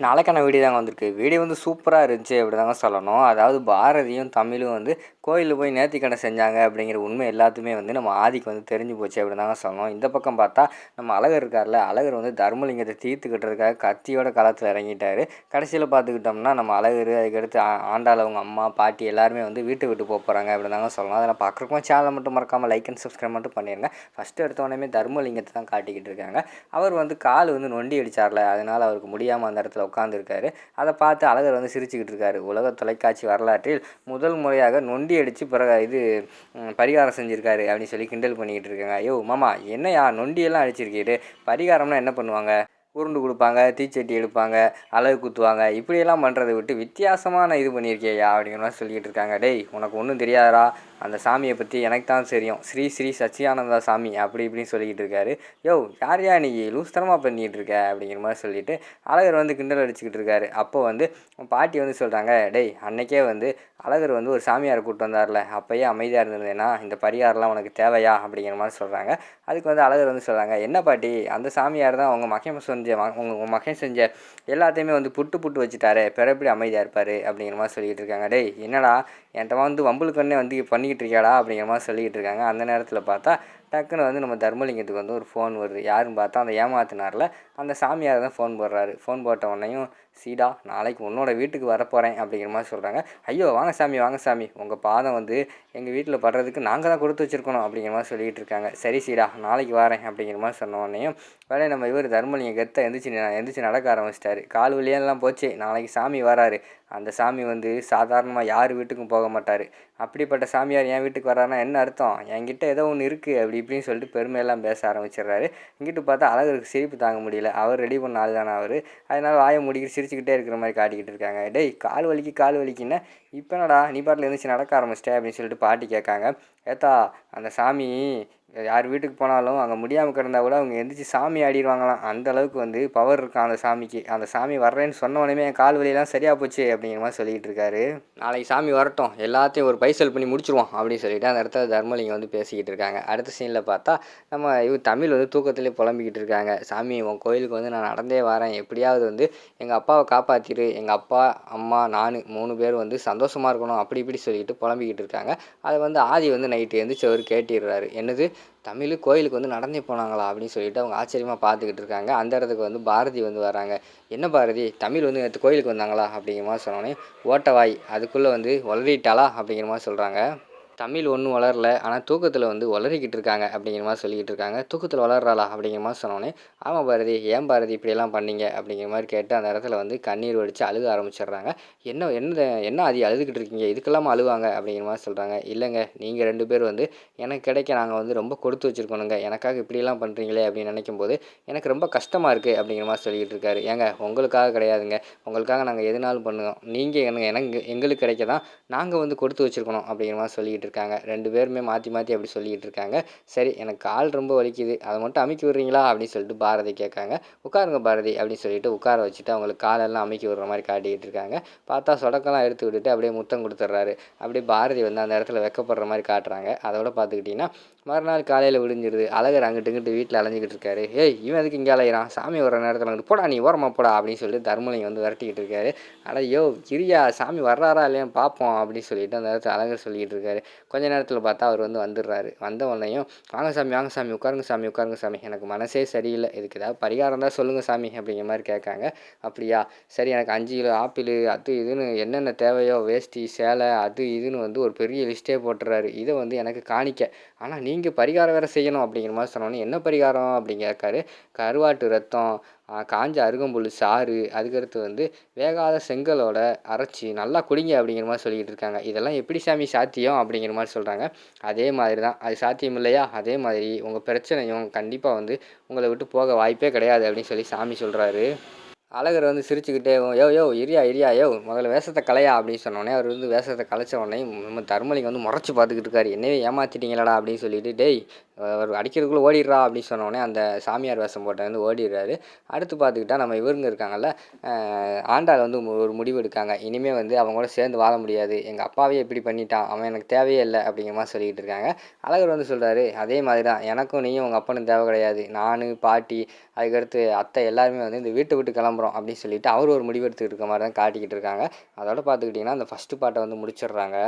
நாளைக்கான வீடியோ தாங்க வந்திருக்கு. வீடியோ வந்து சூப்பராக இருந்துச்சு அப்படி தாங்க சொல்லணும். அதாவது பாரதியும் தமிழும் வந்து கோயிலில் போய் நேர்த்திக்கடன் செஞ்சாங்க அப்படிங்கிற உண்மை எல்லாத்துமே வந்து நம்ம ஆதிக்கு வந்து தெரிஞ்சு போச்சு அப்படி தாங்க சொல்லணும். இந்த பக்கம் பார்த்தா நம்ம அழகர் இருக்கார்ல, அழகர் வந்து தர்மலிங்கத்தை தீர்த்து கட்டுறதுக்காக கத்தியோட களத்தில் இறங்கிட்டார். கடைசியில் பார்த்துக்கிட்டோம்னா நம்ம அழகர் அதுக்கடுத்து ஆண்டாள் அவங்க அம்மா பாட்டி எல்லாருமே வந்து வீட்டை விட்டு போகிறாங்க அப்படி தாங்க சொல்லணும். அதெல்லாம் பார்க்குறக்கும் சேனலை மட்டும் மறக்காமல் லைக் அண்ட் சப்ஸ்கிரைப் மட்டும் பண்ணிடுங்க. ஃபஸ்ட்டு எடுத்தோடனே தர்மலிங்கத்தை தான் காட்டிக்கிட்டு இருக்காங்க. அவர் வந்து கால் வந்து நொண்டி அடித்தார்ல, அதனால் அவருக்கு முடியாமல் அந்த இடத்துல உட்காந்துருக்காரு. அதை பார்த்து அழகர் வந்து சிரிச்சுக்கிட்டு இருக்காரு. உலக தொலைக்காட்சி வரலாற்றில் முதல் முறையாக நொண்டி அடித்து பரிகாரம் செஞ்சுருக்காரு அப்படின்னு சொல்லி கிண்டல் பண்ணிக்கிட்டு இருக்காங்க. ஐயோ மாமா, என்னையா நொண்டியெல்லாம் அடிச்சிருக்கீரு, பரிகாரம்னா என்ன பண்ணுவாங்க? உருண்டு கொடுப்பாங்க, தீச்சட்டி எடுப்பாங்க, அழகு குத்துவாங்க, இப்படியெல்லாம் பண்ணுறதை விட்டு வித்தியாசமான இது பண்ணியிருக்கேயா அப்படிங்கிற மாதிரி சொல்லிக்கிட்டு இருக்காங்க. டேய், உனக்கு ஒன்றும் தெரியாதா, அந்த சாமியை பற்றி எனக்கு தான் தெரியும், ஸ்ரீ ஸ்ரீ சச்சியானந்தா சாமி அப்படி இப்படின்னு சொல்லிக்கிட்டு இருக்காரு. யோ யாரையா நீ லூஸ்தனமாக பண்ணிகிட்டு இருக்க அப்படிங்கிற மாதிரி சொல்லிவிட்டு அழகர் வந்து கிண்டல் அடிச்சுக்கிட்டு இருக்காரு. அப்போ வந்து பாட்டி வந்து சொல்கிறாங்க, டேய் அன்னைக்கே வந்து அழகர் வந்து ஒரு சாமியாரை கூப்பிட்டு வந்தார்ல, அப்போயே அமைதியாக இருந்ததுன்னா இந்த பரிகாரம்லாம் உனக்கு தேவையா அப்படிங்கிற மாதிரி சொல்கிறாங்க. அதுக்கு வந்து அழகர் வந்து சொல்கிறாங்க, என்ன பாட்டி, அந்த சாமியார் தான் உங்கள் மகன் செஞ்ச எல்லாத்தையுமே வந்து புட்டு வச்சுட்டாரு, பிற எப்படி அமைதியாக இருப்பார் அப்படிங்கிற மாதிரி சொல்லிக்கிட்டு இருக்காங்க. டேய் என்னடா என்கிட்ட வந்து வம்புலுக்கண்ணே வந்து பண்ணிக்கிட்டு இருக்கியாடா அப்படிங்கிற மாதிரி சொல்லிக்கிட்டு இருக்காங்க. அந்த நேரத்தில் பார்த்தா டக்குன்னு வந்து நம்ம தர்மலிங்கத்துக்கு வந்து ஒரு ஃபோன் வருது. யாருன்னு பார்த்தா அந்த ஏமாத்தினார்ல அந்த சாமியார் தான் ஃபோன் போடுறாரு. ஃபோன் போட்ட உடனேயும், சீடா நாளைக்கு உன்னோட வீட்டுக்கு வரப்போகிறேன் அப்படிங்கிற மாதிரி சொல்கிறாங்க. ஐயோ வாங்க சாமி, உங்கள் பாதம் வந்து எங்கள் வீட்டில் படுறதுக்கு நாங்கள் தான் கொடுத்து வச்சுருக்கணும் அப்படிங்கிற மாதிரி சொல்லிகிட்டு இருக்காங்க. சரி சீடா, நாளைக்கு வரேன் அப்படிங்கிற மாதிரி சொன்ன உடனேயும் வேலையை நம்ம இவர் தர்மலிங்கம் கெத்த எந்திரிச்சு நடக்க ஆரம்பிச்சிட்டாரு. கால் வழியெல்லாம் போச்சு. நாளைக்கு சாமி வராரு. அந்த சாமி வந்து சாதாரணமாக யார் வீட்டுக்கும் போக மாட்டார். அப்படிப்பட்ட சாமியார் என் வீட்டுக்கு வர்றாருன்னா என்ன அர்த்தம், என்கிட்ட ஏதோ ஒன்று இருக்குது அப்படி இப்படின்னு சொல்லிட்டு பெருமையெல்லாம் பேச ஆரம்பிச்சிடுறாரு. இங்கிட்டு பார்த்தா அழகருக்கு சிரிப்பு தாங்க முடியல. அவர் ரெடி பண்ண ஆள் தானே அவர், அதனால் வாயை முடிக்கிட்டு சிரிச்சுக்கிட்டே இருக்கிற மாதிரி காட்டிக்கிட்டு இருக்காங்க. டேய் கால் வலிக்குன்னு இப்போ என்னடா நீ பாட்டில் எழுந்திரிச்சு நடக்க ஆரம்பிச்சிட்டேன் அப்படின்னு சொல்லிட்டு பாட்டி கேட்காங்க. ஏத்தா, அந்த சாமி யார் வீட்டுக்கு போனாலும் அங்கே முடியாமல் கிடந்தா கூட அவங்க எந்திரிச்சு சாமி ஆடிடுவாங்களாம். அந்த அளவுக்கு வந்து பவர் இருக்கான் அந்த சாமிக்கு. அந்த சாமி வர்றேன்னு சொன்ன உடனே என் கால் வலியெல்லாம் சரியாக போச்சு அப்படிங்கிற மாதிரி சொல்லிகிட்டு இருக்காரு. நாளைக்கு சாமி வரட்டும், எல்லாத்தையும் ஒரு பைசல் பண்ணி முடிச்சிருவோம் அப்படின்னு சொல்லிட்டு அந்த இடத்துல தர்மலிங்கம் வந்து பேசிக்கிட்டு இருக்காங்க. அடுத்த சீனில் பார்த்தா நம்ம தமிழ் வந்து தூக்கத்திலே புலம்பிக்கிட்டு இருக்காங்க. சாமி உன் கோயிலுக்கு வந்து நான் நடந்தே வரேன், எப்படியாவது வந்து எங்கள் அப்பாவை காப்பாற்றிடு, எங்கள் அப்பா அம்மா நான் 3 பேர் வந்து சந்தோஷமாக இருக்கணும் அப்படி இப்படி சொல்லிட்டு புலம்பிக்கிட்டு இருக்காங்க. அதை வந்து ஆதி வந்து நைட்டு எழுந்திரிச்சு அவர் கேட்டிடுறாரு. என்னது, தமிழ் கோயிலுக்கு வந்து நடந்தே போனாங்களா அப்படின்னு சொல்லிட்டு அவங்க ஆச்சரியமாக பார்த்துக்கிட்டு இருக்காங்க. அந்த இடத்துக்கு வந்து பாரதி வந்து வராங்க. என்ன பாரதி, தமிழ் வந்து நேற்று கோயிலுக்கு வந்தாங்களா அப்படிங்கிற மாதிரி சொன்னோன்னே ஓட்டவாய் அதுக்குள்ளே வந்து உளறிட்டாளா அப்படிங்கிற மாதிரி சொல்கிறாங்க. தமிழ் ஒன்றும் வளரல, ஆனால் தூக்கத்தில் வந்து உளறிக்கிட்டு இருக்காங்க அப்படிங்கிற மாதிரி சொல்லிக்கிட்டு இருக்காங்க. தூக்கத்தில் வளர்றாளா அப்படிங்கிற மாதிரி சொன்னோன்னே, ஆமாம் பாரதி, ஏன் பாரதி இப்படியெல்லாம் பண்ணீங்க அப்படிங்கிற மாதிரி கேட்டு அந்த இடத்துல வந்து கண்ணீர் வடித்து அழுக ஆரம்பிச்சிடுறாங்க. என்ன ஆதி அழுதுகிட்டு இருக்கீங்க, இதுக்கெல்லாம் அழுவாங்க அப்படிங்கிற மாதிரி சொல்கிறாங்க. இல்லைங்க, நீங்கள் 2 பேர் வந்து எனக்கு கிடைக்க நாங்கள் வந்து ரொம்ப கொடுத்து வச்சுருக்கணுங்க, எனக்காக இப்படியெல்லாம் பண்ணுறீங்களே அப்படின்னு நினைக்கும் போது எனக்கு ரொம்ப கஷ்டமாக இருக்குது அப்படிங்கிற மாதிரி சொல்லிக்கிட்டு இருக்காரு. ஏங்க உங்களுக்காக கிடையாதுங்க, உங்களுக்காக நாங்கள் எதுனாலும் பண்ணுவோம், நீங்கள் எங்களுக்கு கிடைக்க தான் நாங்கள் வந்து கொடுத்து வச்சுருக்கணும் அப்படிங்கிற மாதிரி சொல்லிக்கிட்டு இருக்காங்க. 2 பேருமே மாற்றி அப்படி சொல்லிக்கிட்டு இருக்காங்க. சரி, எனக்கு கால் ரொம்ப வலிக்குது, அதை மட்டும் அமுக்கி விட்றீங்களா அப்படின்னு சொல்லிட்டு பாரதி கேட்காங்க. உட்காருங்க பாரதி அப்படின்னு சொல்லிட்டு உட்கார வச்சுட்டு அவங்களுக்கு காலெல்லாம் அமுக்கி விடுற மாதிரி காட்டிக்கிட்டு இருக்காங்க. பார்த்தா சொடக்கெல்லாம் எடுத்து விட்டுட்டு அப்படியே முத்தம் கொடுத்துட்றாரு. அப்படியே பாரதி வந்து அந்த இடத்துல வெக்கப்படுற மாதிரி காட்டுறாங்க. அதோட பார்த்துக்கிட்டிங்கன்னா மறுநாள் காலையில் விடிஞ்சிருது. அழகர் அங்கிட்டு இங்கிட்டு வீட்டில் அலைஞ்சிக்கிட்டு இருக்காரு. ஏய் இவன் எதுக்கு இங்கே அலையிறான், சாமி வர்ற நேரத்தில் அங்கிட்டு போடா, நீ ஓரமாக போடா அப்படின்னு சொல்லிட்டு தர்மலிங்கம் வந்து விரட்டிக்கிட்டு இருக்காரு. ஐயோ கிரியா, சாமி வர்றாரா இல்லையா பார்ப்போம் அப்படின்னு சொல்லிட்டு அந்த நேரத்தில் அழகர் சொல்லிக்கிட்டு இருக்காரு. கொஞ்ச நேரத்தில் பார்த்தா அவர் வந்து வந்துடுறாரு. வந்த உடனேயும் வாங்க சாமி உட்காருங்க சாமி, எனக்கு மனசே சரியில்லை, இதுக்கு ஏதாவது பரிகாரம் தான் சொல்லுங்கள் சாமி அப்படிங்கிற மாதிரி கேட்காங்க. அப்படியா, சரி, எனக்கு 5 கிலோ ஆப்பிள் அது இதுன்னு என்னென்ன தேவையோ வேஷ்டி சேலை அது இதுன்னு வந்து ஒரு பெரிய லிஸ்ட்டே போட்டுறாரு. இதை வந்து எனக்கு காணிக்க, ஆனால் நீங்கள் பரிகாரம் வேறு செய்யணும் அப்படிங்கிற மாதிரி சொன்னோன்னே என்ன பரிகாரம் அப்படின்னு கேட்காரு. கருவாட்டு ரத்தம், காஞ்ச அருகம்புல் சாறு, அதுக்கடுத்து வந்து வேகாத செங்கலோட அரைச்சி நல்லா குடிங்க அப்படிங்கிற மாதிரி சொல்லிக்கிட்டு இருக்காங்க. இதெல்லாம் எப்படி சாமி சாத்தியம் அப்படிங்கிற மாதிரி சொல்கிறாங்க. அதே மாதிரி தான், அது சாத்தியம் இல்லையா, அதே மாதிரி உங்கள் பிரச்சனையும் கண்டிப்பாக வந்து உங்களை விட்டு போக வாய்ப்பே கிடையாது அப்படின்னு சொல்லி சாமி சொல்கிறாரு. அழகர் வந்து சிரிச்சுக்கிட்டே, யோ இரியா முதல்ல வேஷத்தை கலையா அப்படின்னு சொன்னோடனே அவர் வந்து வேஷத்தை கலைச்ச உடனே நம்ம தர்மலிங்கம் வந்து முறைச்சி பார்த்துக்கிட்டு இருக்காரு. என்னவே ஏமாற்றிட்டீங்களாடா அப்படின்னு சொல்லிட்டு, டேய் அவர் அடிக்கிறதுக்குள்ளே ஓடிடுறா அப்படின்னு சொன்னோடனே அந்த சாமியார் வேஷம் போட்டவர் வந்து ஓடிடுறாரு. அடுத்து பார்த்துக்கிட்டா நம்ம இவருங்க இருக்காங்கல்ல, ஆண்டாள் வந்து ஒரு முடிவு எடுக்காங்க. இனிமேல் வந்து அவங்க கூட சேர்ந்து வாழ முடியாது, எங்கள் அப்பாவே இப்படி பண்ணிட்டான், அவன் எனக்கு தேவையே இல்லை அப்படிங்கிற மாதிரி சொல்லிக்கிட்டு இருக்காங்க. அழகர் வந்து சொல்கிறாரு, அதே மாதிரி தான் எனக்கும் நீயும் உங்கள் அப்பனும் தேவை கிடையாது, நான் பாட்டி அதுக்கடுத்து அத்தை எல்லாருமே வந்து இந்த வீட்டை விட்டு கிளம்புறோம் அப்படின்னு சொல்லிட்டு அவர் ஒரு முடிவு எடுத்துக்கிட்டு இருக்க மாதிரி தான் காட்டிக்கிட்டு இருக்காங்க. அதோட பார்த்துக்கிட்டிங்கன்னா அந்த ஃபஸ்ட்டு பாட்டை வந்து முடிச்சிடுறாங்க.